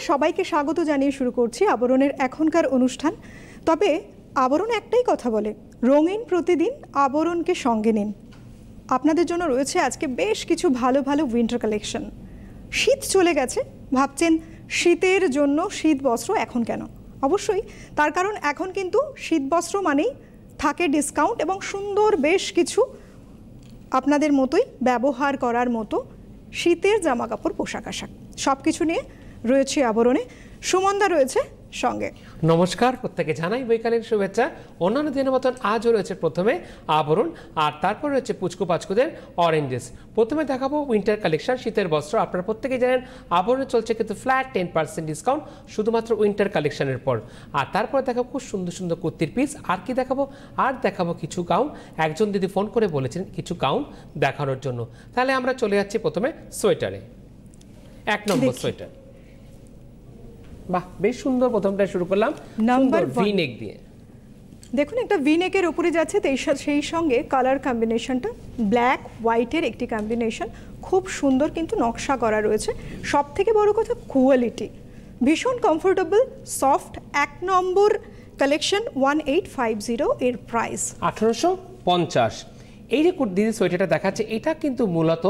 সবাইকে স্বাগত জানিয়ে শুরু করছি আবরণের এখনকার অনুষ্ঠান। তবে আবরণ একটাই কথা বলে, রঙিন প্রতিদিন আবরণকে সঙ্গে নিন। আপনাদের জন্য রয়েছে আজকে বেশ কিছু ভালো ভালো উইন্টার কালেকশন। শীত চলে গেছে, ভাবছেন শীতের জন্য শীত বস্ত্র এখন কেন? অবশ্যই তার কারণ এখন কিন্তু শীত বস্ত্র মানেই থাকে ডিসকাউন্ট এবং সুন্দর বেশ কিছু আপনাদের মতোই ব্যবহার করার মতো শীতের জামা কাপড়, পোশাক আশাক সব কিছু নিয়ে রয়েছে আবরণে। সুমনদা রয়েছে সঙ্গে। নমস্কার, প্রত্যেকে জানাই বৈকালীন শুভেচ্ছা। অন্যান্য দিনের মতন আজও রয়েছে প্রথমে আবরণ, আর তারপর রয়েছে পুচকু পাচকুদের অরেঞ্জেস। প্রথমে দেখাবো উইন্টার কালেকশন, শীতের বস্ত্র। আপনারা প্রত্যেকে জানেন আবরণে চলছে কিন্তু ফ্ল্যাট 10% ডিসকাউন্ট শুধুমাত্র উইন্টার কালেকশনের পর। আর তারপর দেখাবো খুব সুন্দর সুন্দর কুর্তির পিস। আর কি দেখাবো? আর দেখাবো কিছু গাউন। একজন দিদি ফোন করে বলেছেন কিছু গাউন দেখানোর জন্য। তাহলে আমরা চলে যাচ্ছি প্রথমে সোয়েটারে। 1 নম্বর সোয়েটার। বাহ, বেশ সুন্দর। প্রথমটা শুরু করলাম নাম্বার ভি নেক দিয়ে। দেখুন একটা ভি নেকের উপরে যাচ্ছে, সেই সঙ্গে কালার কম্বিনেশনটা ব্ল্যাক হোয়াইটের একটি কম্বিনেশন, খুব সুন্দর কিন্তু নকশা করা রয়েছে। সব থেকে বড় কথা কোয়ালিটি ভীষণ কমফোর্টেবল, সফট। 1 নম্বর কালেকশন 1850, এর প্রাইস 1850। এই যে দিদি সোয়েটারটা দেখাচ্ছে, এটা কিন্তু মূলত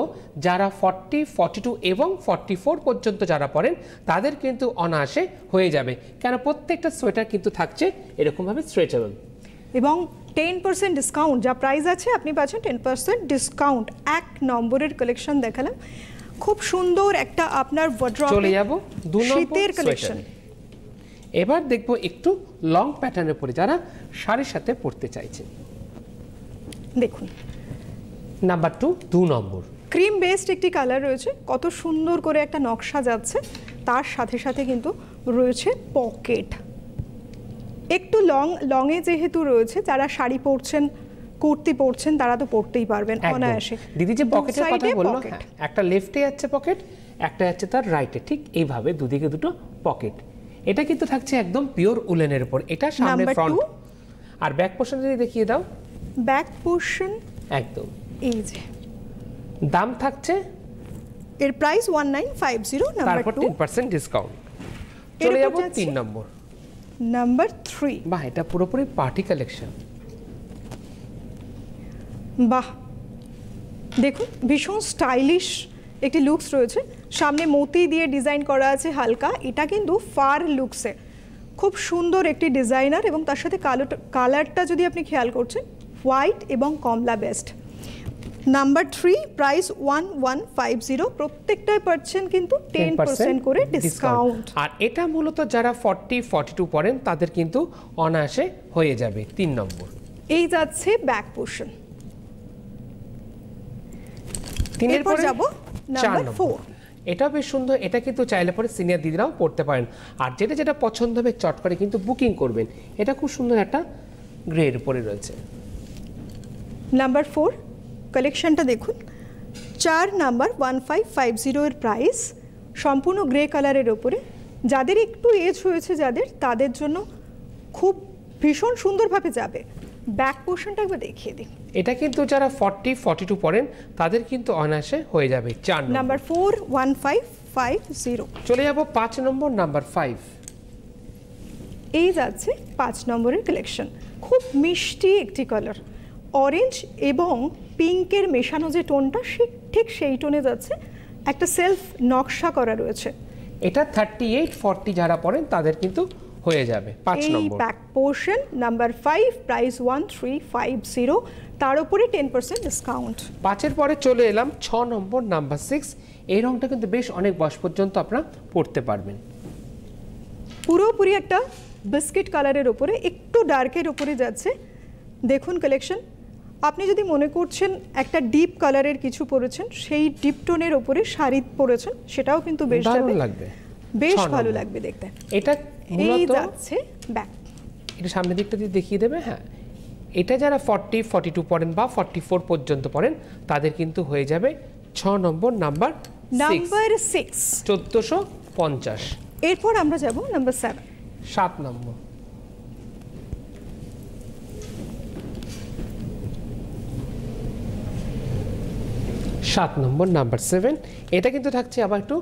যারা 40, 42 এবং 44 পর্যন্ত যারা পরেন তাদের কিন্তু অনায়াসে হয়ে যাবে। কেন প্রত্যেকটা সোয়েটার কিন্তু থাকছে এরকমভাবে স্ট্রেচেবল এবং 10% ডিসকাউন্ট। যা প্রাইস আছে আপনি পাচ্ছেন 10% ডিসকাউন্ট। 1 নম্বরের কালেকশন দেখালাম, খুব সুন্দর একটা আপনার ওয়ার্ড্রপে। চলে যাব 2 নম্বর শীতের কালেকশন। এবার দেখবো একটু লং প্যাটার্নের পরে যারা শাড়ির সাথে পরতে চাইছে। দেখুন নাম্বার 2 নম্বর ক্রিম বেসড একটি কালার রয়েছে, কত সুন্দর করে একটা নকশা যাচ্ছে। তার সাথে সাথে কিন্তু রয়েছে পকেট। একটু লংয়ে যেহেতু রয়েছে, যারা শাড়ি পরছেন, কুর্তি পরছেন, তারা তো পরতেই পারবেন অনায়াসে। দিদি যে পকেটের কথা বললো, একটা লেফটে যাচ্ছে পকেট, একটা যাচ্ছে তার রাইটে, ঠিক এইভাবে দুদিকে দুটো পকেট। এটা কিন্তু থাকছে একদম পিওর উলেনের উপর। এটা সামনে ফ্রন্ট। আর ব্যাক পোর্শন যদি দেখিয়ে দাও, ব্যাক পোর্শন একদম এই যে দাম থাকছে, এর প্রাইস 1950, নাম্বার 2, 10% ডিসকাউন্ট। চলে যাব 3 নম্বর। নাম্বার 3। বাহ, এটা পুরোপুরি পার্টি কালেকশন। বাহ, দেখুন ভীষণ স্টাইলিশ একটি লুকস রয়েছে। সামনে মতি দিয়ে ডিজাইন করা আছে হালকা। এটা কিন্তু ফার লুকসে খুব সুন্দর একটি ডিজাইনার, এবং তার সাথে কালারটা যদি আপনি খেয়াল করছেন, হোয়াইট এবং কমলা বেস্ট। Number 3, price 1150। প্রত্যেকটাই পাচ্ছেন কিন্তু 10% করে ডিসকাউন্ট। আর এটা মূলত যারা 40, 42 পড়েন তাদের কিন্তু অনায়াসে হয়ে যাবে। 3 নম্বর এই যাচ্ছে ব্যাক পোর্শন। 3 পরে যাব নাম্বার 4। এটা বেশ সুন্দর। এটা কিন্তু চাইলে পরে সিনিয়র দিদিরাও পড়তে পারেন। আর যেটা যেটা পছন্দ হবে চট করে কিন্তু বুকিং করবেন। এটা খুব সুন্দর একটা গ্রের উপরে রয়েছে। নাম্বার 4 কালেকশনটা দেখুন, 4 নাম্বার 1550 এর প্রাইস, সম্পূর্ণ গ্রে কালারের ওপরে। যাদের একটু এজ হয়েছে তাদের জন্য খুব ভীষণ সুন্দরভাবে যাবে। ব্যাক পোর্শনটা একবার দেখিয়ে দিন। এটা কিন্তু যারা 40, 42 পড়েন তাদের কিন্তু অনায়াসে হয়ে যাবে। 4 নাম্বার 4, 1550। চলে যাব 5 নম্বর, নাম্বার 5। এই যাচ্ছে 5 নম্বরের কালেকশন। খুব মিষ্টি একটি কালার, অরেঞ্জ এবং পিঙ্কের মেশানো যে টোনটা, ঠিক সেই টোনে যাচ্ছে। একটা সেলফ নকশা করা রয়েছে। এটা 38, 40 যারা পড়েন তাদের কিন্তু হয়ে যাবে। 5 নম্বর ব্যাক পোর্শন। নাম্বার 5, প্রাইস 1350, তার উপরে 10% ডিসকাউন্ট। 5-এর পরে চলে এলাম 6 নম্বর, নাম্বার 6। এই রংটা কিন্তু বেশ অনেক বয়স পর্যন্ত আপনারা পড়তে পারবেন। পুরোপুরি একটা বিস্কিট কালারের উপরে, একটু ডার্কের উপরে যাচ্ছে। দেখুন কালেকশন। আপনি যদি মনে করছেন একটা ডিপ কালারের কিছু পরেছেন, সেই ডিপ টোনের উপরে শাড়ি পরেছেন, সেটাও কিন্তু বেশ লাগবে, বেশ ভালো লাগবে দেখতে। এটা এই যাচ্ছে ব্যাক। এটা সামনের দিকটা দিয়ে দেখিয়ে দেবে। হ্যাঁ, এটা যারা 40, 42 পড়েন বা 44 পর্যন্ত পড়েন তাদের কিন্তু হয়ে যাবে 6 নম্বর, নাম্বার 6, 1450। এরপর আমরা যাব নাম্বার 7 নম্বর। 7 নম্বর, নাম্বার 7। এটা কিন্তু থাকছে আবার একটু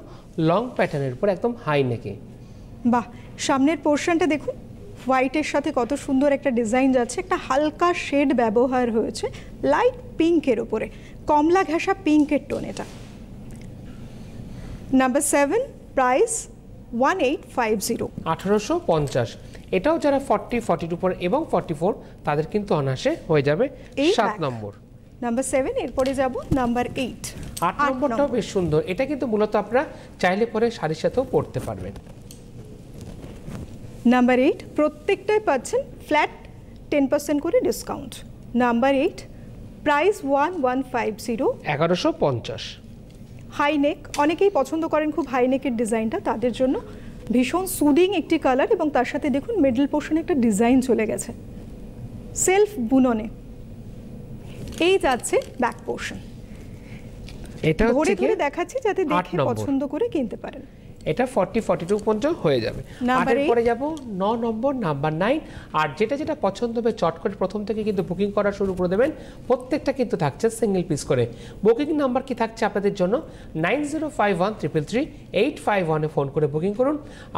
লং প্যাটার্নের উপর, একদম হাই নেকে। বাহ, সামনের পোর্শনটা দেখুন, হোয়াইটের সাথে কত সুন্দর একটা ডিজাইন যাচ্ছে, একটা হালকা শেড ব্যবহার হয়েছে লাইট পিঙ্কের উপরে, কমলা ঘেঁষা পিঙ্কের টোন এটা। Number 7, price 1850। 1850। এটাও যারা 40, 42 পরে এবং 44 তাদের কিন্তু অনায়াসে হয়ে যাবে 7 নম্বর। নাম্বার 7, এরপরে যাব নাম্বার 8। 8 নম্বরটাও বেশ সুন্দর, এটা কিন্তু মূলত আপনারা চাইলে পরে শাড়ির সাথেও পরতে পারবেন। নাম্বার 8, প্রত্যেকটাই পাচ্ছেন ফ্ল্যাট 10% করে discount. Number 8, price 1150। 1150। High neck, অনেকেই পছন্দ করেন খুব হাই নেকের ডিজাইনটা, তাদের জন্য ভীষণ সুদিং একটি কালার, এবং তার সাথে দেখুন মিডল পোর্শনে একটা ডিজাইন চলে গেছে সেলফ বুননে। এই যাচ্ছে ব্যাক পোর্শন, এটা হচ্ছে কি দেখাচ্ছি যাতে দেখে পছন্দ করে কিনতে পারেন। এটা 40, 42 পর্যন্ত হয়ে যাবে। আর পরে যাব 9 নম্বর, নাম্বার 9। আর যেটা যেটা পছন্দ হবে চট করে প্রথম থেকে কিন্তু বুকিং করা শুরু করে দেবেন। প্রত্যেকটা কিন্তু থাকছে সিঙ্গেল পিস করে। বুকিং নাম্বার কি থাকছে আপনাদের জন্য 9051333851 এ ফোন করে বুকিং করুন।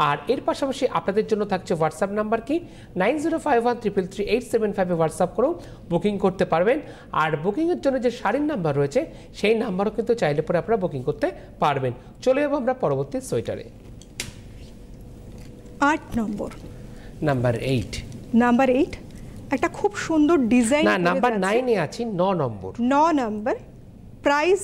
আর এর পাশাপাশি আপনাদের জন্য থাকছে হোয়াটসঅ্যাপ নাম্বার কি 9051333875 এ হোয়াটসঅ্যাপ করেও বুকিং করতে পারবেন। আর বুকিংয়ের জন্য যে শাড়ির নাম্বার রয়েছে সেই নাম্বারও কিন্তু চাইলে পরে আপনারা বুকিং করতে পারবেন। চলে যাবো আমরা পরবর্তী সোয়েটার। 8 নম্বর, নাম্বার 8। নাম্বার 8 একটা খুব সুন্দর ডিজাইন। না, নাম্বার 9 এ আছি, 9 নম্বর। 9 নম্বর, প্রাইস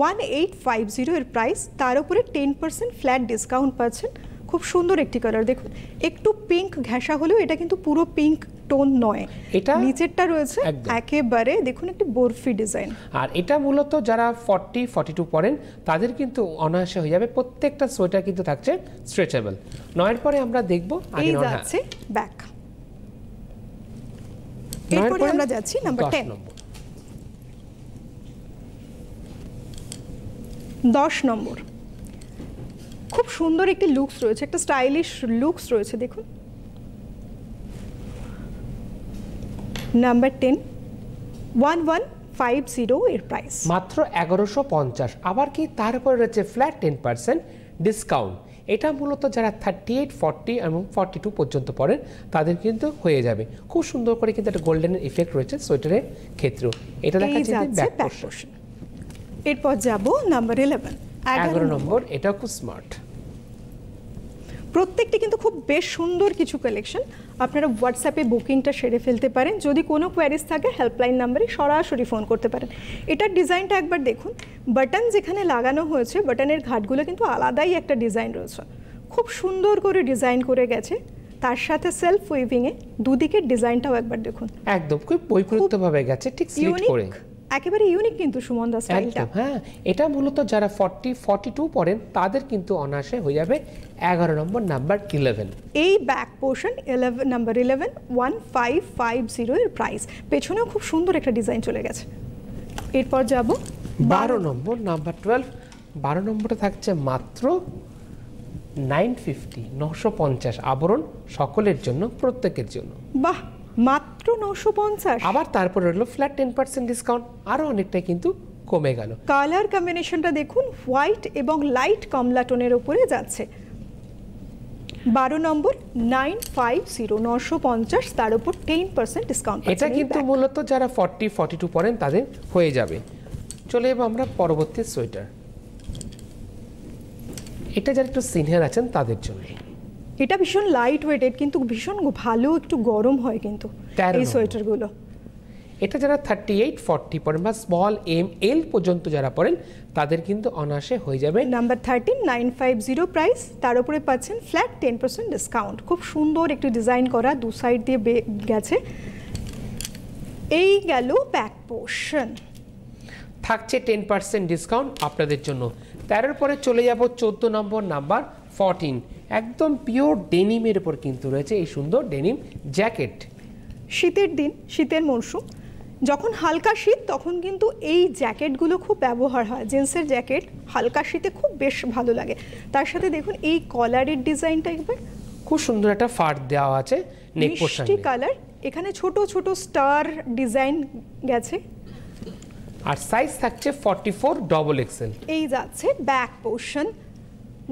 1850 এর প্রাইস, তার উপরে 10% ফ্ল্যাট ডিসকাউন্ট পাচ্ছেন। খুব সুন্দর একটি কালার দেখুন, একটু পিঙ্ক ঘেঁষা হলেও এটা কিন্তু পুরো পিঙ্ক টোন নয়, এটা নিচেরটা রয়েছে একেবারে দেখুন একটি বরফি ডিজাইন। আর এটা মূলত যারা 40, 42 পরেন তাদের কিন্তু অনায়াসে হয়ে যাবে। প্রত্যেকটা সোয়েটার কিন্তু থাকছে স্ট্রেচেবল। 9 এর পরে আমরা দেখব এই যাচ্ছে ব্যাক। এরপরে আমরা যাচ্ছি নাম্বার 10। 10 নম্বর, খুব সুন্দর একটি লুকস রয়েছে, একটা স্টাইলিশ লুকস রয়েছে দেখুন। নাম্বার 10, 1150 এর প্রাইস, মাত্র 1150। আবার কি তারপরে রয়েছে ফ্ল্যাট 10% ডিসকাউন্ট। এটা মূলত যারা 38, 40 এবং 42 পর্যন্ত পড়েন তাদের কিন্তু হয়ে যাবে। খুব সুন্দর করে কিন্তু একটা গোল্ডেনের ইফেক্ট রয়েছে সোয়েটারের ক্ষেত্রেও। এটা দেখাচ্ছে ব্যাক পোর্শন। এরপর যাব নাম্বার 11। 11 নম্বর, এটা খুব স্মার্ট। প্রত্যেকটি কিন্তু খুব বেশ সুন্দর কিছু কালেকশন। আপনারা হোয়াটসঅ্যাপে বুকিংটা সেরে ফেলতে পারেন। যদি কোনো কোয়ারিজ থাকে হেল্পলাইন নাম্বারে সরাসরি ফোন করতে পারেন। এটার ডিজাইনটা একবার দেখুন, বাটন যেখানে লাগানো হয়েছে বাটনের ঘাটগুলো কিন্তু আলাদাই একটা ডিজাইন রয়েছে, খুব সুন্দর করে ডিজাইন করে গেছে। তার সাথে সেলফ উইভিংয়ে দুদিকের ডিজাইনটাও একবার দেখুন, একদম খুব বৈপরীত্যভাবে গেছে, ঠিক স্লিট করে, একেবারে ইউনিক কিন্তু সুমন দা স্টাইলটা। হ্যাঁ, এটা মূলত যারা 40, 42 পড়েন তাদের কিন্তু অনায়াসে হয়ে যাবে 11 নম্বর, নাম্বার 11। এই ব্যাক পোর্শন 11 নাম্বার 11, 1550 এর প্রাইস। পেছনেও খুব সুন্দর একটা ডিজাইন চলে গেছে। এরপর যাব 12 নম্বর, নাম্বার 12। 12 নম্বরে থাকছে মাত্র 950, 950 আবরণ সকলের জন্য, প্রত্যেকের জন্য। বাহ, মাত্র 950। আবার তারপরে হলো ফ্ল্যাট 10% ডিসকাউন্ট, আরো অনেকটাই কিন্তু কমে গেল। কালার কম্বিনেশনটা দেখুন, হোয়াইট এবং লাইট কমলা টোনের উপরে যাচ্ছে। 12 নম্বর 950, 950, তার উপর 10% ডিসকাউন্ট। এটা কিন্তু মূলত যারা 40, 42 পড়েন তাদের হয়ে যাবে। চলে যাবো আমরা পরবর্তী সোয়েটার। এটা যারা একটু সিনিয়র আছেন তাদের জন্য। এটা ভীষণ লাইট ওয়েটেড কিন্তু ভীষণ ভালো, একটু গরম হয় কিন্তু এই সোয়েটারগুলো। এটা যারা 38, 40 পড়েন বা স্মল এম এল পর্যন্ত যারা পড়েন তাদের কিন্তু অনায়াসে হয়ে যাবে। নাম্বার 13, 950 প্রাইস, তার উপরে পাচ্ছেন ফ্ল্যাট 10% ডিসকাউন্ট। খুব সুন্দর একটু ডিজাইন করা, দু সাইড দিয়ে গেছে। এই গেল ব্যাক পোর্শন, থাকছে 10% ডিসকাউন্ট আপনাদের জন্য। 13 পরে চলে যাব 14 নম্বর, নাম্বার 14। একদম পিওর ডেনিমের উপর কিন্তু রয়েছে এই সুন্দর ডেনিম জ্যাকেট। শীতের দিন, শীতের মরশুম, যখন হালকা শীত তখন কিন্তু এই জ্যাকেটগুলো খুব ব্যবহার হয়। জিন্সের জ্যাকেট হালকা শীতে খুব বেশ ভালো লাগে। তার সাথে দেখুন এই কলারের ডিজাইনটা একবার খুব সুন্দর একটা ফাড় দেওয়া আছে নেক পোর্শনে, মিষ্টি কালার, এখানে ছোট ছোট স্টার ডিজাইন গেছে। আর সাইজ থাকছে 44 XXL। এই যাচ্ছে ব্যাক পোর্শন,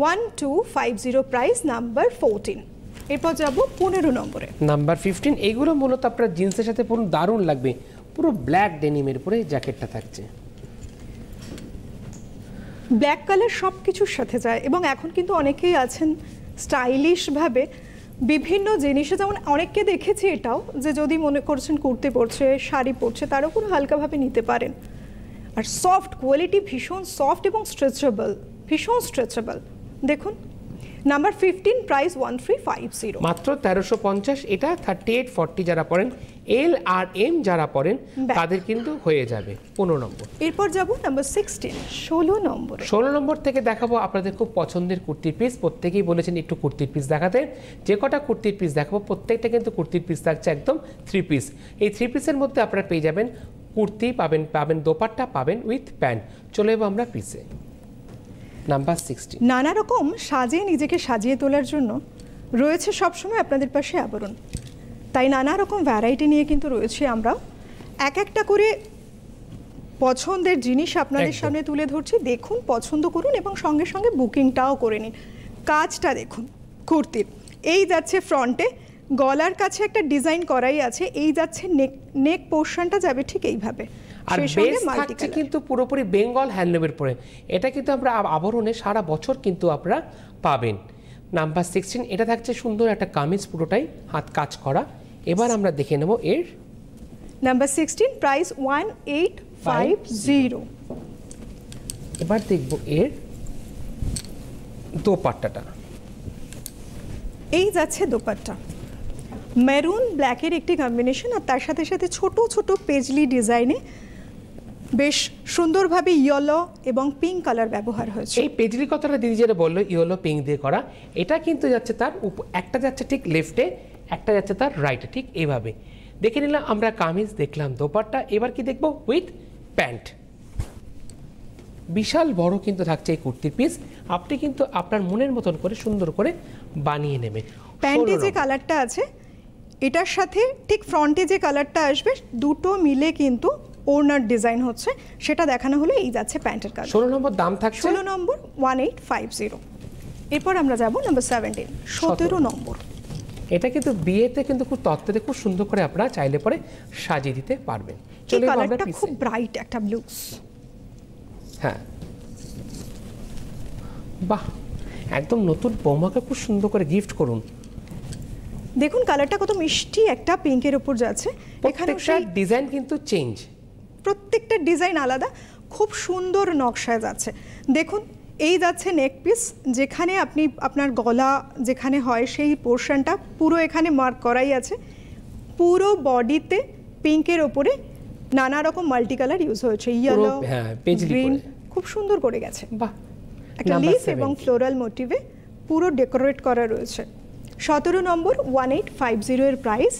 1250 প্রাইস, নাম্বার 14। এরপর যাব 15 নম্বরে, নাম্বার 15। এইগুলো মূলত আপনার জিন্সের সাথে পুরো দারুণ লাগবে, পুরো ব্ল্যাক ডেনিমের উপরে জ্যাকেটটা থাকছে। ব্ল্যাক কালার সব কিছুর সাথে যায় এবং এখন কিন্তু অনেকেই আছেন স্টাইলিশভাবে বিভিন্ন জিনিসে, যেমন অনেককে দেখেছি এটাও যে যদি মনে করছেন কুর্তি পরছে, শাড়ি পরছে, তার উপর হালকাভাবে নিতে পারেন। আর সফট কোয়ালিটি, ভীষণ সফট এবং স্ট্রেচেবল, ভীষণ স্ট্রেচেবল। দেখুন নাম্বার 15 প্রাইস 1350, মাত্র 1350। এটা 38-40 যারা পড়েন, এল আর এম যারা পড়েন তাদের কিন্তু হয়ে যাবে 15 নম্বর। এরপর যাব নাম্বার 16, 16 নম্বরে। 16 নম্বর থেকে দেখাবো আপনাদের খুব পছন্দের কুর্তির পিস। প্রত্যেকেই বলেছেন একটু কুর্তির পিস দেখাতে। যে কটা কুর্তির পিস দেখাবো প্রত্যেকটা কিন্তু কুর্তির পিস থাকছে একদম 3 পিস। এই 3 পিসের মধ্যে আপনারা পেয়ে যাবেন কুর্তি, পাবেন দোপাট্টা, পাবেন উইথ প্যান্ট। চলে যাবো আমরা পিসে। নাম্বার 16। নানা রকম সাজিয়ে নিজেকে সাজিয়ে তোলার জন্য রয়েছে সবসময় আপনাদের পাশে আবরণ। তাই নানা রকম ভ্যারাইটি নিয়ে কিন্তু রয়েছে আমরা, এক একটা করে পছন্দের জিনিস আপনাদের সামনে তুলে ধরছি। দেখুন, পছন্দ করুন এবং সঙ্গে সঙ্গে বুকিংটাও করে নিন। কাজটা দেখুন কুর্তির, এই যাচ্ছে ফ্রন্টে, গলার কাছে একটা ডিজাইন করাই আছে, এই যাচ্ছে নেক পোর্শনটা যাবে ঠিক এইভাবে। আর বেস থাকছে কিন্তু পুরোপুরি বেঙ্গল হ্যান্ডলুমের পরে। এটা কিন্তু আমরা আবরণে সারা বছর কিন্তু আপনারা পাবেন। নাম্বার 16, এটা থাকছে সুন্দর একটা কামিজ, পুরোটাই হাত কাজ করা। এবার আমরা দেখে নেব এর নাম্বার 16 প্রাইস 1850। এবার দেখব এর দোপাট্টাটা। এই যাচ্ছে দোপাট্টা, মেরুন ব্ল্যাকের একটি কম্বিনেশন, আর তার সাথে সাথে ছোট ছোট পেজলি ডিজাইনে বেশ সুন্দরভাবে ইয়েলো এবং পিঙ্ক কালার ব্যবহার হয়েছে। এই পেজলি কথাটা দিদি যেটা বললো ইয়েলো পিঙ্ক দিয়ে করা, এটা কিন্তু যাচ্ছে তার একটা যাচ্ছে ঠিক লেফটে, একটা যাচ্ছে তার রাইটে, ঠিক এইভাবে। দেখে নিলাম আমরা কামিজ, দেখলাম দোপাট্টা, এবার কি দেখবো উইথ প্যান্ট। বিশাল বড় কিন্তু থাকছে এই কুর্তির পিস। আপনি কিন্তু আপনার মনের মতন করে সুন্দর করে বানিয়ে নেবেন। প্যান্টে যে কালারটা আছে এটার সাথে ঠিক ফ্রন্টে যে কালারটা আসবে, দুটো মিলে কিন্তু ওড়নার ডিজাইন হচ্ছে, সেটা দেখানো হলো। এই যাচ্ছে প্যান্টের কালার। 16 নম্বর দাম থাকছে 16 নম্বর 1850। এরপর আমরা যাব নাম্বার 17, 17 নম্বর। এটা কিন্তু বিয়েতে কিন্তু খুব তত্ত্বে খুব সুন্দর করে আপনারা চাইলে পরে সাজিয়ে দিতে পারবেন। এই কালারটা খুব ব্রাইট একটা ব্লুস। হ্যাঁ, বাহ, একদম নতুন বৌমাকে খুব সুন্দর করে গিফট করুন। দেখুন কালারটা কত মিষ্টি একটা পিঙ্কের উপর যাচ্ছে। এখানে ডিজাইন কিন্তু চেঞ্জ, প্রত্যেকটা ডিজাইন আলাদা, খুব সুন্দর নকশায় যাচ্ছে। দেখুন এই যাচ্ছে নেক পিস, যেখানে আপনি আপনার গলা যেখানে হয় সেই পোর্শনটা পুরো এখানে মার্ক করাই আছে। পুরো বডিতে পিঙ্কের ওপরে নানা রকম মাল্টি কালার ইউজ হয়েছে, ইয়েলো, গ্রিন, খুব সুন্দর করে গেছে। বাহ, একটা লিফ এবং ফ্লোরাল মোটিভে পুরো ডেকোরেট করা রয়েছে। 17 নম্বর 1850 এর প্রাইস।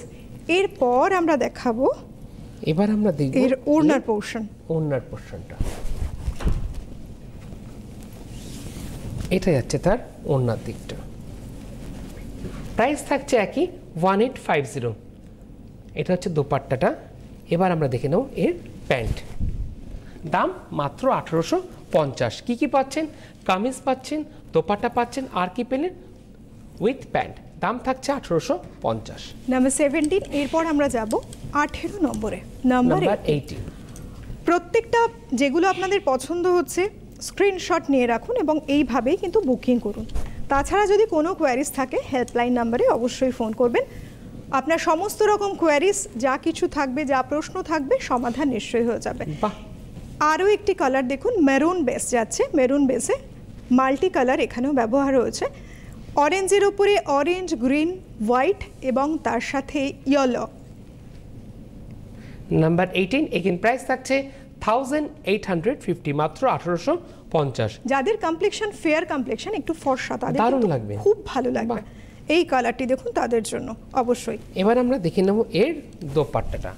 এরপর আমরা দেখাবো, এবার আমরা দেখব এর ওড়নার পোর্শন। ওড়নার পোর্শনটা এটা যাচ্ছে তার ওড়নার দিকটা। প্রাইস থাকছে একই 1850। এটা হচ্ছে দোপাট্টাটা। এবার আমরা দেখে নেব এর প্যান্ট। দাম মাত্র 1850। কি কি পাচ্ছেন? কামিজ পাচ্ছেন, দোপাট্টা পাচ্ছেন, আর কি পেলেন? With pant. দাম থাকছে 1850। নাম্বার 17। এরপর আমরা যাব 18 নম্বরে, নাম্বার 18। প্রত্যেকটা যেগুলো আপনাদের পছন্দ হচ্ছে স্ক্রিনশট নিয়ে রাখুন এবং এইভাবেই কিন্তু বুকিং করুন। তাছাড়া যদি কোনো কোয়ারিজ থাকে হেল্পলাইন নাম্বারে অবশ্যই ফোন করবেন। আপনার সমস্ত রকম কোয়ারিজ যা কিছু থাকবে, যা প্রশ্ন থাকবে, সমাধান নিশ্চয়ই হয়ে যাবে। আরও একটি কালার দেখুন, মেরুন বেস যাচ্ছে, মেরুন বেসে মাল্টি কালার এখানেও ব্যবহার হয়েছে। অরেঞ্জের উপরে অরেঞ্জ, গ্রিন, হোয়াইট এবং তার সাথে ইয়েলো। নাম্বার 18। এখানে প্রাইস থাকছে 1850, মাত্র 1850। যাদের কমপ্লেকশন ফেয়ার কমপ্লেকশন, একটু ফর্সা, তাদের দারুণ লাগবে, খুব ভালো লাগবে এই কালারটি। দেখুন তাদের জন্য অবশ্যই। এবার আমরা দেখে নেব এর দোপাট্টাটা।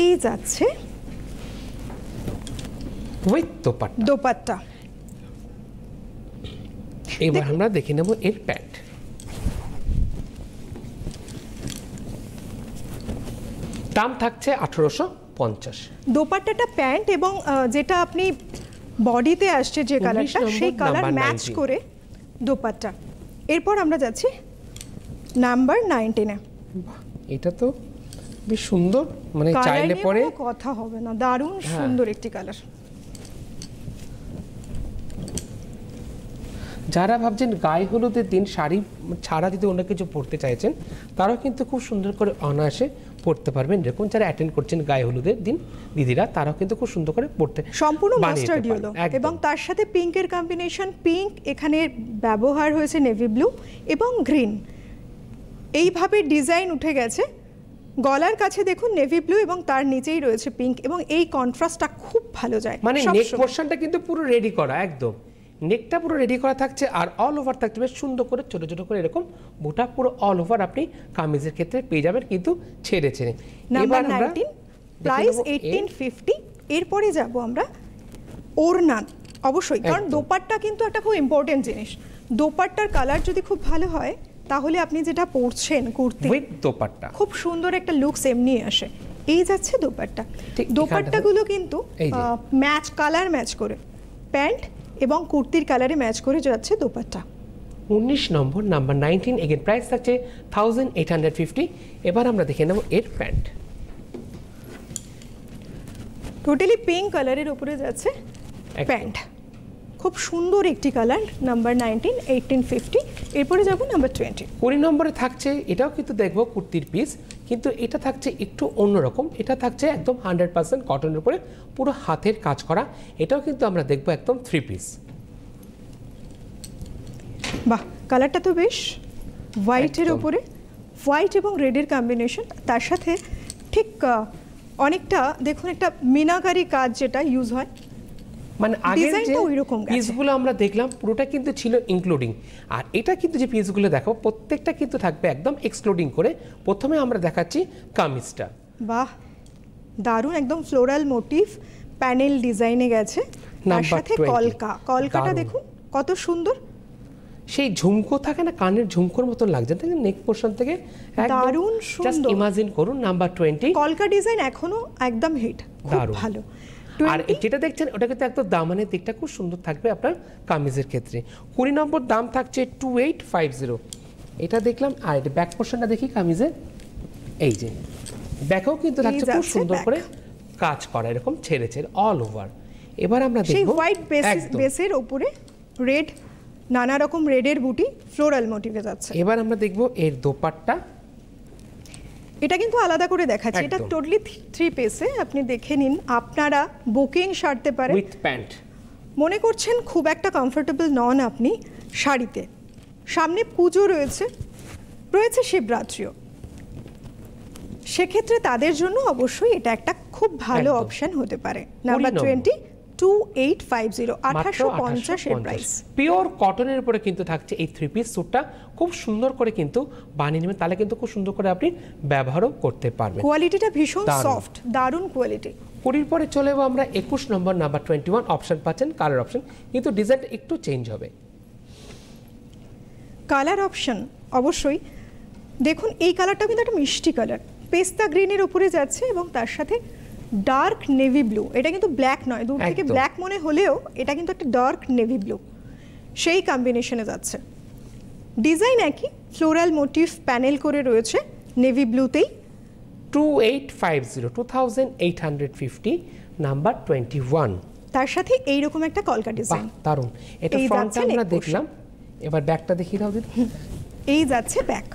এই যাচ্ছে উইথ দোপাট্টা। দোপাট্টা। এবার আমরা দেখে নেব এর প্যান্ট। দাম থাকছে 1850। দোপাট্টাটা প্যান্ট এবং যেটা আপনি বডিতে আসছে যে 19 কালারটা নম্বর, সেই কালার নাম্বার ম্যাচ 19 করে দোপাট্টা। এরপর আমরা যাচ্ছি নাম্বার 19-এ। বাহ, এটা তো বেশ সুন্দর, মানে চাইলে পরে কথা হবে না, দারুণ সুন্দর একটি কালার। যারা ভাবছেন গায়ে হলুদের দিন শাড়ি ছাড়া যদি অন্য কিছু পরতে চাইছেন, তারাও কিন্তু খুব সুন্দর করে অনায়াসে পরতে পারবেন। এরকম যারা অ্যাটেন্ড করছেন গায়ে হলুদের দিন দিদিরা, তারাও কিন্তু খুব সুন্দর করে পরতে সম্পূর্ণ মাস্টার্ড ইয়েলো এবং তার সাথে পিঙ্কের কম্বিনেশন। পিঙ্ক এখানে ব্যবহার হয়েছে নেভি ব্লু এবং গ্রিন, এইভাবে ডিজাইন উঠে গেছে। গলার কাছে দেখুন নেভি ব্লু এবং তার নিচেই রয়েছে পিঙ্ক, এবং এই কন্ট্রাস্টটা খুব ভালো যায়। মানে নেক পোরশনটা কিন্তু পুরো রেডি করা, একদম নেকটা পুরো রেডি করা থাকছে, আর অল ওভার থাকছে বেশ সুন্দর করে ছোট ছোট করে এরকম বুটা পুরো অল ওভার আপনি কামিজের ক্ষেত্রে পেয়ে যাবেন, কিন্তু ছেড়ে ছেড়ে। Number 19, price 1850। এরপরে যাব আমরা ওড়না, অবশ্যই, কারণ দোপাট্টা কিন্তু একটা খুব ইম্পর্টেন্ট জিনিস। দোপাট্টার কালার যদি খুব ভালো হয়, তাহলে আপনি যেটা পরছেন কুর্তি উইথ দোপাট্টা খুব সুন্দর একটা লুকস এমনি আসে। এই যাচ্ছে দোপাট্টা। দোপাট্টাগুলো কিন্তু ম্যাচ, কালার ম্যাচ করে, প্যান্ট এবং কুর্তির কালারে ম্যাচ করে যাচ্ছে দোপাট্টা। 19 নম্বর, নাম্বার 19, এগেন প্রাইস থাকছে 1850। এবার আমরা দেখে নেব এর প্যান্ট। টোটালি পিঙ্ক কালারের উপরে যাচ্ছে প্যান্ট, খুব সুন্দর একটি কালার। নাম্বার 19, 1850। এরপরে যাব নাম্বার 20। 20 নম্বরে থাকছে, এটাও কিন্তু দেখবো কুর্তির পিস, কিন্তু এটা থাকছে একটু অন্যরকম। এটা থাকছে একদম 100% কটনের উপরে পুরো হাতের কাজ করা। এটাও কিন্তু আমরা দেখবো একদম 3 পিস। বাহ, কালারটা তো বেশ হোয়াইটের উপরে, হোয়াইট এবং রেডের কম্বিনেশন। তার সাথে ঠিক অনেকটা দেখুন একটা মিনাকারি কাজ যেটা ইউজ হয়, মানে আগের যে পিসগুলো আমরা দেখলাম পুরোটা কিন্তু ছিল ইনক্লুডিং, আর এটা কিন্তু যে পিসগুলো দেখো প্রত্যেকটা কিন্তু থাকবে একদম এক্সক্লুডিং করে। প্রথমে আমরা দেখাচ্ছি কামিজটা। বাহ, দারুণ, একদম ফ্লোরাল মোটিভ প্যানেল ডিজাইনে গেছে। তার সাথে কলকাটা দেখুন কত সুন্দর, সেই ঝুমকো থাকে না, কানের ঝুমকোর মতন লাগছে তাই না, নেক পোরশন থেকে দারুণ সুন্দর। জাস্ট ইমাজিন করুন। নাম্বার 20, কলকা ডিজাইন এখনো একদম হিট, খুব ভালো। আর যেটা দেখছেন ওটা কিন্তু একদম দামানের দিকটা খুব সুন্দর থাকবে আপনার কামিজের ক্ষেত্রে। 20 নম্বর দাম থাকছে 2850। এটা দেখলাম। আর এটা ব্যাক পোরশনটা দেখি কামিজের, এই যে ব্যাকও কিন্তু থাকছে খুব সুন্দর করে কাজ করা, এরকম ছেড়ে ছেড়ে অল ওভার। এবার আমরা দেখব সেই হোয়াইট বেসের উপরে রেড, নানা রকম রেডের বুটি ফ্লোরাল মোটিভে যাচ্ছে। এবার আমরা দেখব এর দোপাট্টা। এটা কিন্তু আলাদা করে দেখাচ্ছি, এটা টোটালি 3 পিসে। আপনি দেখে নিন, আপনারা বুকিং সারতে পারেন। উইথ প্যান্ট মনে করছেন খুব একটা কমফোর্টেবল নন আপনি শাড়িতে, সামনে পুজো রয়েছে শিবরাত্রিও, সেক্ষেত্রে তাদের জন্য অবশ্যই এটা একটা খুব ভালো অপশন হতে পারে। নাম্বার 20, 2850, 1850 এর প্রাইস। পিওর কটনের উপরে কিন্তু থাকছে এই 3 পিস স্যুটটা। খুব সুন্দর করে কিন্তু বানিয়ে নেবেন, তাহলে কিন্তু খুব সুন্দর করে আপনি ব্যবহারও করতে পারবেন। কোয়ালিটিটা ভীষণ সফট, দারুণ কোয়ালিটি। পরের পরে চলে যাবো আমরা 21 নম্বর, নাম্বার 21। অপশন পাচ্ছেন কালার অপশন, কিন্তু ডিজাইনটা একটু চেঞ্জ হবে। কালার অপশন অবশ্যই দেখুন, এই কালারটা কিন্তু একটা মিষ্টি কালার, পেস্তা গ্রিনের উপরে যাচ্ছে এবং তার সাথে ডার্ক নেভি ব্লু। এটা কিন্তু ব্ল্যাক নয়, দূর থেকে ব্ল্যাক মনে হলেও এটা কিন্তু একটা ডার্ক নেভি ব্লু, সেই কম্বিনেশনে যাচ্ছে। ডিজাইন একই, ফ্লোরাল মোটিভ প্যানেল করে রয়েছে নেভি ব্লুতেই। 2850, নাম্বার 21। তার সাথে এইরকম একটা কলকা ডিজাইন, দারুণ। এটা ফ্রন্টটা আমরা দেখলাম, এবার ব্যাকটা দেখিয়ে দাও দিদি। এই যাচ্ছে ব্যাক,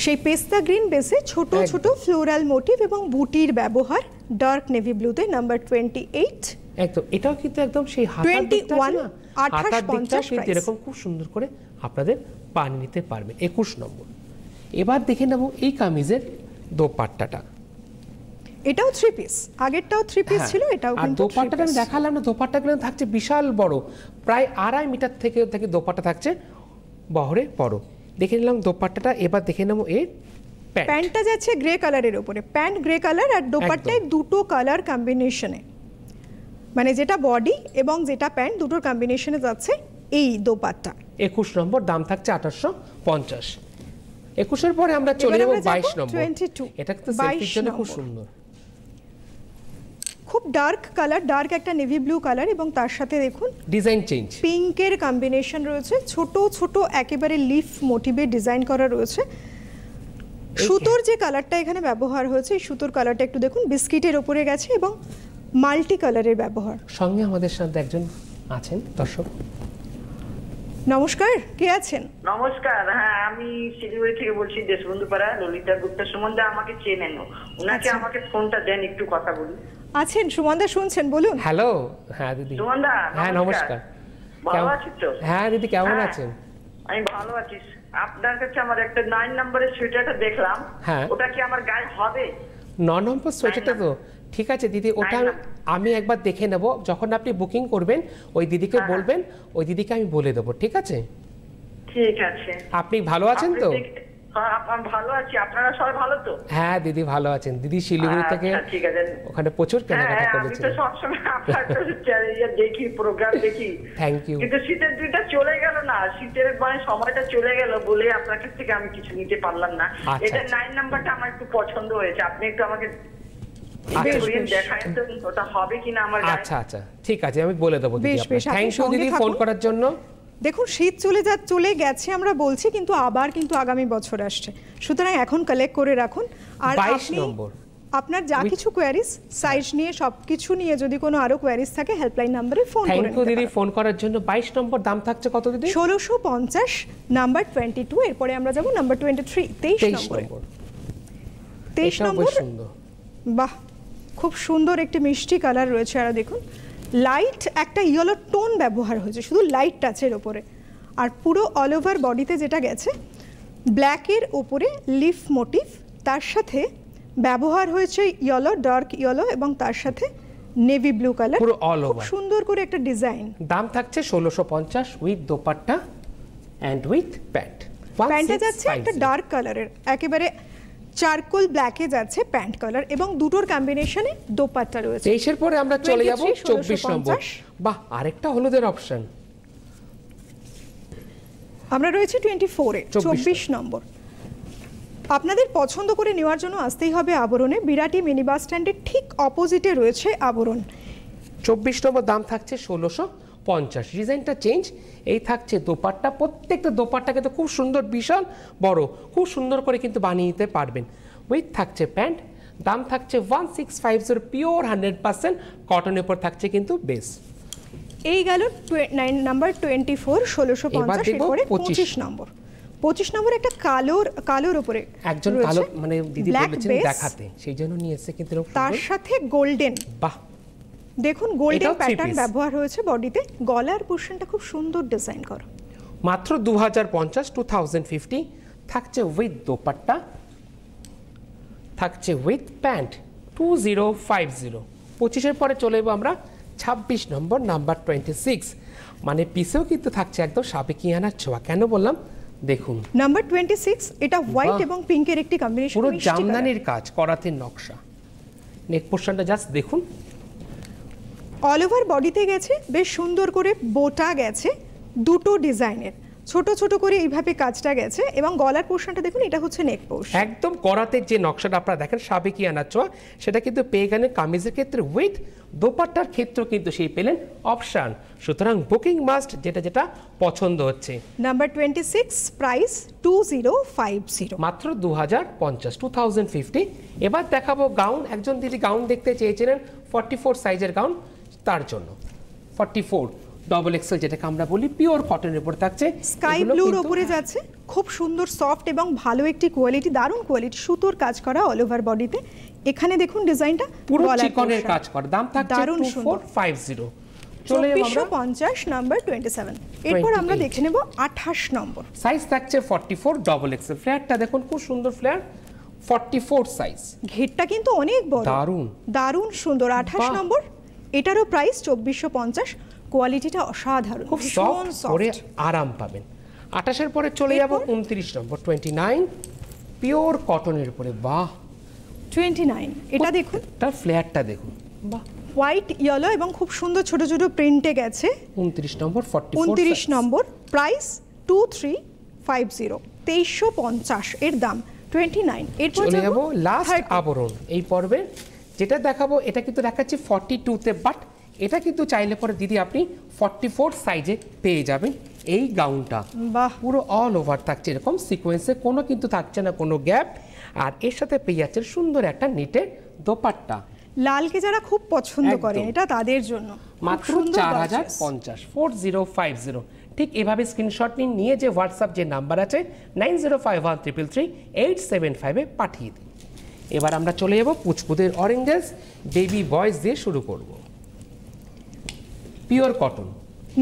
সেই পেস্তা গ্রিন বেসে ছোট ছোট ফ্লোরাল মোটিভ এবং বুটির ব্যবহার ডার্ক নেভি ব্লুতে। নাম্বার 28। একদম, এটাও কিন্তু একদম সেই হাতার দিকটা আছে না, হাতার দিকটা কিন্তু এরকম খুব সুন্দর করে আপনাদের বানিয়ে নিতে পারবে। 21 নম্বর। এবার দেখে নেব এই কামিজের দোপাট্টাটা। এটাও 3 পিস, আগেরটাও 3 পিস ছিল, এটাও কিন্তু 3 পিস। আর দোপাট্টাটা আমি দেখালাম না, দোপাট্টাগুলো থাকছে বিশাল বড়, প্রায় 2.5 মিটার থেকে দোপাট্টা থাকছে বহরে বড়। দেখে নিলাম দোপাট্টাটা। এবার দেখে নেব এর প্যান্টটা যাচ্ছে গ্রে কালারের উপরে, প্যান্ট গ্রে কালার আর দোপাট্টায় দুটো কালার কম্বিনেশনে, মানে যেটা বডি এবং যেটা প্যান্ট দুটোর কম্বিনেশনে যাচ্ছে এই দোপাট্টা। 21 নম্বর, দাম থাকছে 1850। 21 এর পরে আমরা চলে যাব 22 নম্বর। এটা কিন্তু সেলফির জন্য খুব সুন্দর। খুব ডার্ক কালার, ডার্ক একটা নেভি ব্লু কালার, এবং তার সাথে দেখুন ডিজাইন চেঞ্জ, পিঙ্কের কম্বিনেশন রয়েছে, ছোট ছোট একেবারে লিফ মোটিভে ডিজাইন করা রয়েছে। সুতোর যে কালারটা এখানে ব্যবহার হয়েছে, এই সুতোর কালারটা একটু দেখুন বিস্কিটের ওপরে গেছে এবং মাল্টি কালারের ব্যবহার। সঙ্গে আমাদের সাথে একজন আছেন দর্শক। নমস্কার, কে আছেন? নমস্কার, হ্যাঁ আমি শিলিগুড়ি থেকে বলছি, দেশবন্ধুপাড়া। ললিতা গুপ্তা সুমনদা আমাকে চেনেন, ওনাকে আমাকে ফোনটা দেন, একটু কথা বলি। আছেন সুমনদা, শুনছেন, বলুন। হ্যালো, হ্যাঁ দিদি। সুমনদা হ্যাঁ নমস্কার। ভালো আছিস তো? হ্যাঁ দিদি, কেমন হ্যাঁ, আছেন? আমি ভালো আছি। আপনার কাছে আমার একটা 9 নম্বরের সোয়েটারটা দেখলাম, হ্যাঁ। ওটা কি আমার গায়ে হবে? 9 নম্বর সোয়েটারটা তো ঠিক আছে দিদি, ওটা আমি একবার দেখে নেব। যখন আপনি বুকিং করবেন ওই দিদিকে বলবেন, ওই দিদিকে আমি বলে দেবো, ঠিক আছে? ঠিক আছে। আপনি ভালো আছেন তো? হ্যাঁ আমি ভালো আছি, আপনারা সবাই ভালো তো? হ্যাঁ দিদি ভালো আছেন। দিদি শিলিগুড়ি থেকে ঠিক আছে, ওখানে প্রচুর কেনাকাটা আমি করেছেন। তো সবসময় আপনার দেখি, প্রোগ্রাম দেখি। Thank you. কিন্তু শীতের দিনটা চলে গেল না, শীতের মানে সময়টা চলে গেল বলে আপনার কাছ থেকে আমি কিছু নিতে পারলাম না। এটা 9 নাম্বারটা আমার একটু পছন্দ হয়েছে, আপনি একটু আমাকে দেখান তো ওটা হবে কিনা আমার গায়ে। আচ্ছা আচ্ছা ঠিক আছে, আমি বলে দেবো দিদি। বেশ, বেশ, আপনি থ্যাংক ইউ সঙ্গে দিদি থাকুন। ফোন করার জন্য। দেখুন শীত চলে গেছে আমরা বলছি, কিন্তু আবার কিন্তু আগামী বছর আসছে, সুতরাং এখন কালেক্ট করে রাখুন। আর 22 আপনি নম্বর আপনার যা কিছু কোয়ারিজ, সাইজ নিয়ে সবকিছু নিয়ে যদি কোনো আরো কোয়ারিজ থাকে হেল্পলাইন নম্বরে ফোন করে থ্যাংক ইউ নিতে দিদি পারেন। ফোন করার জন্য। 22 নম্বর দাম থাকছে কত দিদি? 1650, নাম্বার 22। এরপরে আমরা যাব নাম্বার 23, 23 নম্বরে। 23 এটাও নম্বর, বেশ সুন্দর। বাহ, খুব সুন্দর একটি মিষ্টি কালার রয়েছে। আর দেখুন লাইট একটা ইয়েলো টোন ব্যবহার হয়েছে শুধু লাইট টাচের ওপরে, আর পুরো অল ওভার বডিতে যেটা গেছে ব্ল্যাকের ওপরে লিফ মোটিভ, তার সাথে ব্যবহার হয়েছে ইয়েলো, ডার্ক ইয়েলো, এবং তার সাথে নেভি ব্লু কালার, পুরো অল খুব ওভার। সুন্দর করে একটা ডিজাইন। দাম থাকছে 1650 with dupatta and with pant. প্যান্টটা যাচ্ছে একটা ডার্ক কালারের, একেবারে চারকোল ব্ল্যাকে যাচ্ছে প্যান্ট কালার, এবং দুটোর কম্বিনেশনে দোপাট্টা রয়েছে। 23 এর পরে আমরা চলে যাব 23, 24 নম্বর। 1650। বাহ, আরেকটা হলুদের অপশন। আমরা রয়েছে 24-এ, 24 নম্বর। আপনাদের পছন্দ করে নেওয়ার জন্য আসতেই হবে আবরণে। বিরাটি মিনি বাস স্ট্যান্ডের ঠিক অপোজিটে রয়েছে আবরণ। 24 নম্বর দাম থাকছে 1650। ডিজাইনটা চেঞ্জ। এই থাকছে দোপাট্টা, প্রত্যেকটা দোপাট্টা কিন্তু খুব সুন্দর, বিশাল বড়, খুব সুন্দর করে কিন্তু বানিয়ে নিতে পারবেন। উইথ থাকছে প্যান্ট, দাম থাকছে 1650, পিওর 100% কটনের উপর থাকছে কিন্তু বেস। এই গেল নাম্বার 24, 1650। এরপরে 25 নম্বর। 25 নম্বর একটা কালোর উপরে একজন কালো মানে দিদি বলেছেন দেখাতে, সেই জন্য নিয়ে এসে কিন্তু তার সাথে গোল্ডেন। বাহ, দেখুন গোল্ডেন প্যাটার্ন ব্যবহার হয়েছে বডিতে, গলার পোরশনটা খুব সুন্দর ডিজাইন করা। মাত্র 2050 থাকছে উইথ দোপাট্টা, থাকছে উইথ প্যান্ট 2050। 25-এর পরে চলে যাবো আমরা 26 নম্বর, নাম্বার 26। মানে পিসেও কিন্তু থাকছে একদম সাবেকিয়ানার ছোঁয়া। কেন বললাম দেখুন, নাম্বার 26, এটা হোয়াইট এবং পিঙ্কের একটি কম্বিনেশন, পুরো জামদানির কাজ, করাতের নকশা। নেক পোরশনটা জাস্ট দেখুন, অল ওভার বডিতে গেছে বেশ সুন্দর করে বোটা গেছে দুটো ডিজাইনের, ছোট ছোট করে এইভাবে কাজটা গেছে, এবং গলার পোরশনটা দেখুন, এটা হচ্ছে নেক পোরশন। একদম করাতের যে নকশাটা আপনারা দেখেন সাবেকিয়ানার ছোঁয়া, সেটা কিন্তু পেয়ে গেলেন কামিজের ক্ষেত্রে, উইথ দোপাট্টার ক্ষেত্রেও কিন্তু সেই পেলেন অপশন। সুতরাং বুকিং মাস্ট, যেটা যেটা পছন্দ হচ্ছে। নাম্বার 26, প্রাইস 2050, মাত্র 2050। এবার দেখাবো গাউন। একজন দিদি গাউন দেখতে চেয়েছিলেন 44 সাইজের গাউন, তার জন্য 44 ডবল এক্সেল, যেটাকে আমরা বলি পিওর কটনের উপর থাকছে, স্কাই ব্লুর উপরে যাচ্ছে, খুব সুন্দর সফট এবং ভালো একটি কোয়ালিটি, দারুণ কোয়ালিটি, সুতোর কাজ করা অল ওভার বডিতে। এখানে দেখুন ডিজাইনটা পুরো চিকনের কাজ করা, দাম থাকছে 2450। চলে যাব আমরা 2450, নাম্বার 27। এরপর আমরা দেখে নেব 28 নম্বর। সাইজ থাকছে 44 ডবল এক্সেল। ফ্লেয়ারটা দেখুন, খুব সুন্দর ফ্লেয়ার, 44 সাইজ। ঘেরটা কিন্তু অনেক বড়, দারুণ সুন্দর। 28 নম্বর, এটারও প্রাইস 2450। কোয়ালিটিটা অসাধারণ, খুব সফট করে আরাম পাবেন। 28-এর পরে চলে যাব 29 নম্বর, 29 পিওর কটনের উপরে। বাহ, 29, এটা দেখুন, তার ফ্লেয়ারটা দেখুন, বাহ, হোয়াইট ইয়েলো এবং খুব সুন্দর ছোট ছোট প্রিন্টে গেছে। 29 নম্বর, 29 নম্বর, প্রাইস 2350, 2350 এর দাম 29। এরপর চলে যাব লাস্ট আবরণ এই পর্বে, যেটা দেখাবো এটা কিন্তু দেখাচ্ছি 42-তে, বাট এটা কিন্তু চাইলে পরে দিদি আপনি 44 সাইজে পেয়ে যাবেন এই গাউনটা। বাহ, পুরো অল ওভার থাকছে এরকম সিকোয়েন্সে, কোনো কিন্তু থাকছে না কোনো গ্যাপ। আর এর সাথে পেয়ে যাচ্ছে সুন্দর একটা নেটের দোপাট্টা। লালকে যারা খুব পছন্দ একদম। করেন এটা তাদের জন্য মাত্র 4050 4050। ঠিক এভাবে স্ক্রিনশট নিয়ে যে হোয়াটসঅ্যাপ যে নাম্বার আছে 9051333875-এ পাঠিয়ে দিন। এবার আমরা চলে যাব পুচকুদের অরেঞ্জেস বেবি বয়েজ দিয়ে শুরু করব। Pure cotton.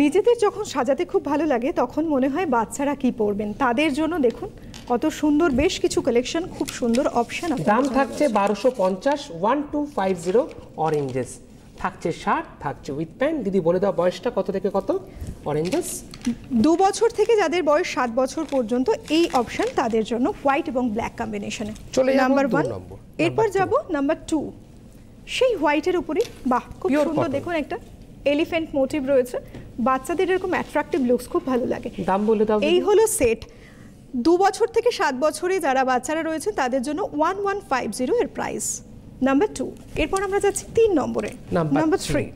নিজেদের যখন সাজাতে খুব ভালো লাগে তখন মনে হয় বাচ্চারা কি পরবেন, তাদের জন্য দেখুন কত সুন্দর বেশ কিছু কালেকশন, খুব সুন্দর অপশন। দাম থাকছে 1250, 1250 অরেঞ্জেস। থাকছে শার্ট, থাকছে উইথ প্যান্ট। দিদি বলে দাও বয়সটা কত থেকে কত অরেঞ্জেস? 2 বছর থেকে যাদের বয়স 7 বছর পর্যন্ত এই অপশন তাদের জন্য হোয়াইট এবং ব্ল্যাক কম্বিনেশনে। চলে যাব নাম্বার 2 1, নম্বর। এরপর যাব নাম্বার 2, সেই হোয়াইটের উপরে বাহ খুব Pure সুন্দর। cotton। দেখুন একটা এলিফ্যান্ট মোটিভ রয়েছে, বাচ্চাদের এরকম অ্যাট্রাকটিভ লুকস খুব ভালো লাগে। দাম বলে দাও। এই হলো সেট। 2 বছর থেকে 7 বছরে যারা বাচ্চারা রয়েছে তাদের জন্য 1150 এর প্রাইস। নাম্বার 2। এরপর আমরা যাচ্ছি 3 নম্বরে। নাম্বার 3।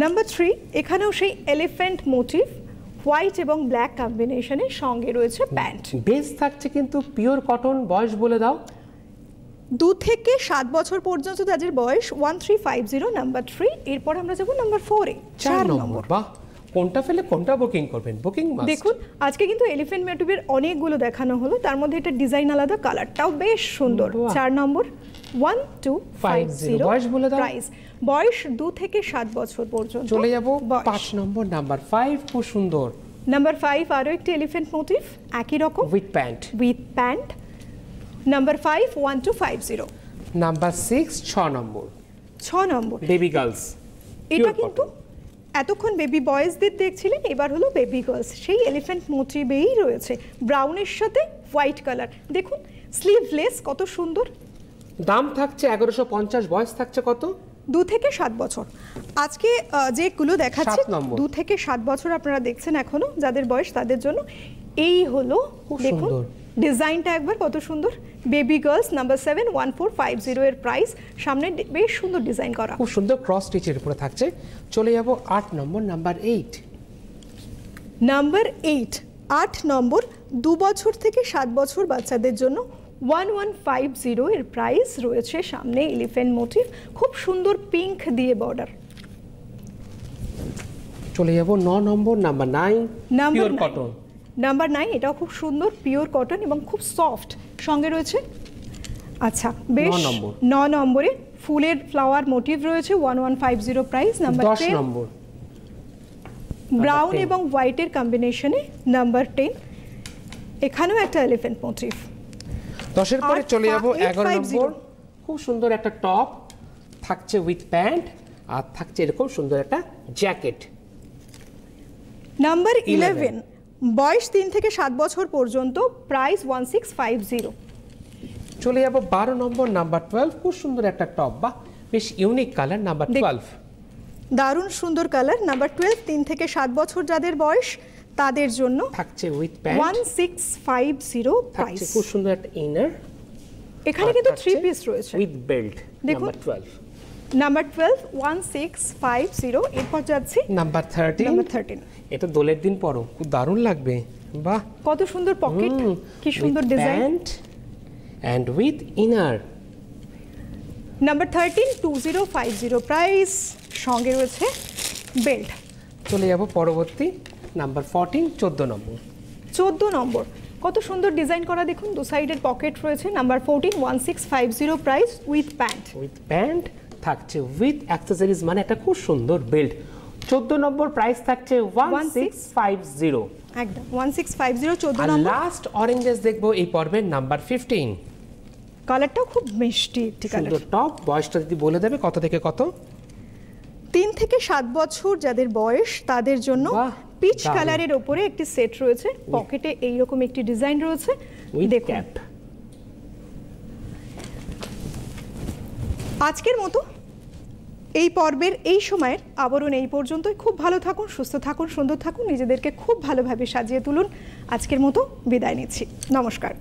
নাম্বার 3, এখানেও সেই এলিফ্যান্ট মোটিভ হোয়াইট এবং ব্ল্যাক কম্বিনেশনের সঙ্গে রয়েছে প্যান্ট। বেস থাকছে কিন্তু পিওর কটন। বয়স বলে দাও। 2 থেকে 7 বছর পর্যন্ত যাদের বয়স 1350 নাম্বার 3। এরপর আমরা যাব নাম্বার 4-এ, 4 নম্বর। বাহ, কোনটা ফেলে কোনটা বুকিং করবেন? Booking must. দেখুন আজকে কিন্তু এলিফ্যান্ট মোটিভের অনেকগুলো দেখানো হলো, তার মধ্যে এটা ডিজাইন আলাদা, কালারটাও বেশ সুন্দর। 4 নম্বর 1250 বয়স বলে দাও। প্রাইস। বয়স 2 থেকে 7 বছর পর্যন্ত। চলে যাব 5 নম্বর, নাম্বার 5। খুব সুন্দর নাম্বার 5, আরো একটি এলিফ্যান্ট মোটিভ, একই রকম with pant. With pant. Number 5 1250। Number 6 6 number 6 number baby girls. এটা কিন্তু এতক্ষণ বেবি বয়েজদের দেখছিলেন, এবার হলো বেবি গার্লস। সেই এলিফ্যান্ট মোটিভেই রয়েছে, ব্রাউনের সাথে হোয়াইট কালার। দেখুন স্লিভলেস, কত সুন্দর। দাম থাকছে 1150। বয়স থাকছে কত? 2 থেকে 7 বছর। আজকে যেগুলো দেখাচ্ছে 7 নম্বর। 2 থেকে 7 বছর আপনারা দেখছেন এখনো যাদের বয়স, তাদের জন্য এই হলো। দেখুন ডিজাইনটা একবার কত সুন্দর। বেবি গার্লস নাম্বার 7 1450 এর প্রাইস। সামনে বেশ সুন্দর ডিজাইন করা, খুব সুন্দর ক্রস স্টিচের উপরে থাকছে। চলে যাব 8 নম্বর, নাম্বার 8। নাম্বার 8 নম্বর 2 বছর থেকে 7 বছর বাচ্চাদের জন্য 1150 এর প্রাইস রয়েছে। সামনে এলিফ্যান্ট মোটিভ, খুব সুন্দর পিঙ্ক দিয়ে বর্ডার। চলে যাব 9 নম্বর, নাম্বার 9 পিওর কটন। নাম্বার 9, এটাও খুব সুন্দর পিওর কটন এবং খুব সফট, সঙ্গে রয়েছে আচ্ছা বেশ 9 নম্বরে ফুলের ফ্লাওয়ার মোটিভ রয়েছে। 1150 প্রাইস। নাম্বার 10 নম্বর ব্রাউন এবং হোয়াইটের কম্বিনেশনে। নাম্বার 10, এখানেও একটা এলিফ্যান্ট মোটিভ। 10-এর পরে চলে যাব 11 নম্বর। খুব সুন্দর একটা টপ থাকছে উইথ প্যান্ট, আর থাকছে এরকম সুন্দর একটা জ্যাকেট। নাম্বার 11, বয়স 3 থেকে 7 বছর পর্যন্ত, প্রাইস 1650। চলে যাব 12 নম্বর, নাম্বার 12। খুব সুন্দর একটা টপ, বা বেশ ইউনিক কালার। নাম্বার 12 দারুণ সুন্দর কালার। নাম্বার 12, 3 থেকে 7 বছর যাদের বয়স তাদের জন্য থাকছে উইথ প্যান্ট 1650 প্রাইস। খুব সুন্দর একটা ইনার। এখানে কিন্তু 3 পিস রয়েছে উইথ বেল্ট। দেখুন নাম্বার 12 নাম্বার 12 1650। এরপর যাচ্ছি নাম্বার 13। নাম্বার 13, এটা দোলের দিন পরো, খুব দারুণ লাগবে। বাহ, কত সুন্দর পকেট, কি সুন্দর design. And with inner. Number 13 2050 price, সঙ্গে রয়েছে বেল্ট। চলে যাব পরবর্তী নাম্বার 14 14 নম্বর। 14 নম্বর, কত সুন্দর ডিজাইন করা, দেখুন দু সাইডের পকেট রয়েছে। Number 14 1650 price with pant. With pant থাকছে উইথ অ্যাকসেসরিজ, মানে একটা খুব সুন্দর বেল্ট। 14 নম্বর প্রাইস থাকছে 1650। একদম 1650 14 আর নম্বর। লাস্ট অরেঞ্জেস দেখবো এই পর্বের, নাম্বার 15। কালারটাও খুব মিষ্টি একটি কালার। সুন্দর টপ। বয়সটা যদি বলে দেবে কত থেকে কত? 3 থেকে 7 বছর যাদের বয়স তাদের জন্য পিচ কালারের উপরে একটি সেট রয়েছে। পকেটে এইরকম একটি ডিজাইন রয়েছে। দেখুন আজকের মতো এই পর্বের এই সময়ের আবরণ এই পর্যন্তই। খুব ভালো থাকুন, সুস্থ থাকুন, সুন্দর থাকুন, নিজেদেরকে খুব ভালোভাবে সাজিয়ে তুলুন। আজকের মতো বিদায় নিচ্ছি, নমস্কার।